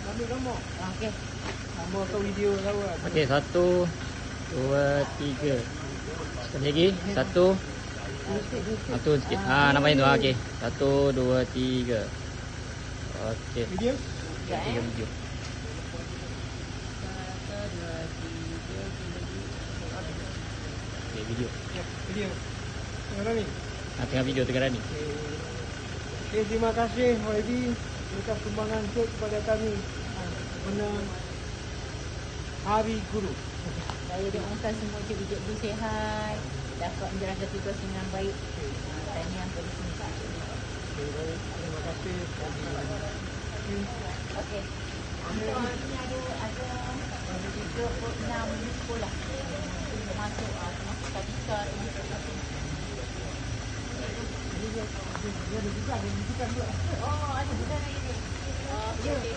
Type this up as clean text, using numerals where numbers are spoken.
ambil gambar. Okey. Gambar atau video tahu lah. Okey, 1, 2, 3. Sekali lagi. 1. Satu sikit. Nampak tu. Okey. 1, 2, 3. Okey. Video? Tiga video. 1, 2, 3. Okey, video. Ya, video. Tengah ni. Tengah video tengah ni. Okey, terima kasih YB atas sumbangan kek kepada kami pada Hari Guru. Saya doakan semua cikgu-cikgu sihat, dapat menjalankan tugas dengan baik. Tahniah kepada semua cikgu. Okey, baik. Terima kasih. Okey. Untuk ni ada 36 sekolah. Termasuk Kadika, dia ada bukan pula. Oh, ada bukan lagi ni. Okey.